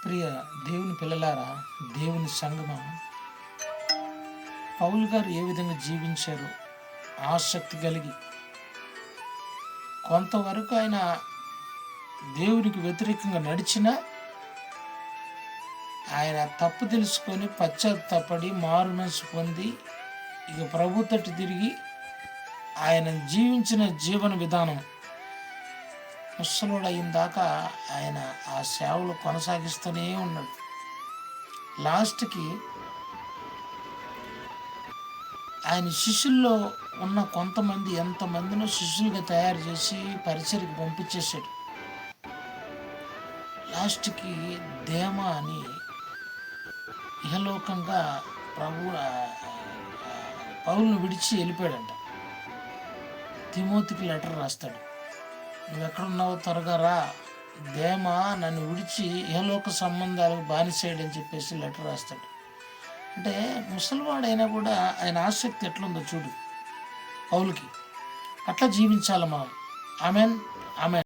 ప్రియ దేవుని పిల్లలారా, దేవుని సంగమా, పౌలు గారు ఏ విధంగా జీవించారు ఆసక్తి కలిగి కొంతవరకు ఆయన దేవునికి వ్యతిరేకంగా నడిచినా ఆయన తప్పు తెలుసుకొని పశ్చాత్తాపడి మారు మనసు పొంది ఇక ప్రభు తట్టు తిరిగి ఆయన జీవించిన జీవన విధానం ముసలోడు అయిన దాకా ఆయన ఆ సేవలు కొనసాగిస్తూనే ఉన్నాడు. లాస్ట్కి ఆయన శిష్యుల్లో ఉన్న కొంతమంది ఎంతమందినో శిష్యులుగా తయారు చేసి పరిచయకి పంపించేశాడు. లాస్ట్కి దేమా అని ఇహలోకంగా పౌలును విడిచి వెళ్ళిపోయాడంట. తిమోతికి లెటర్ రాస్తాడు, నువ్వు ఎక్కడున్నావో త్వరగా రా, దేమా నన్ను విడిచి ఇహలోక సంబంధాలకు బానిసేయడని చెప్పేసి లెటర్ రాస్తాడు. అంటే ముసలివాడైనా కూడా ఆయన ఆసక్తి ఎట్లుందో చూడు పౌలుకి. అట్లా జీవించాలి మనం. ఆమెన్.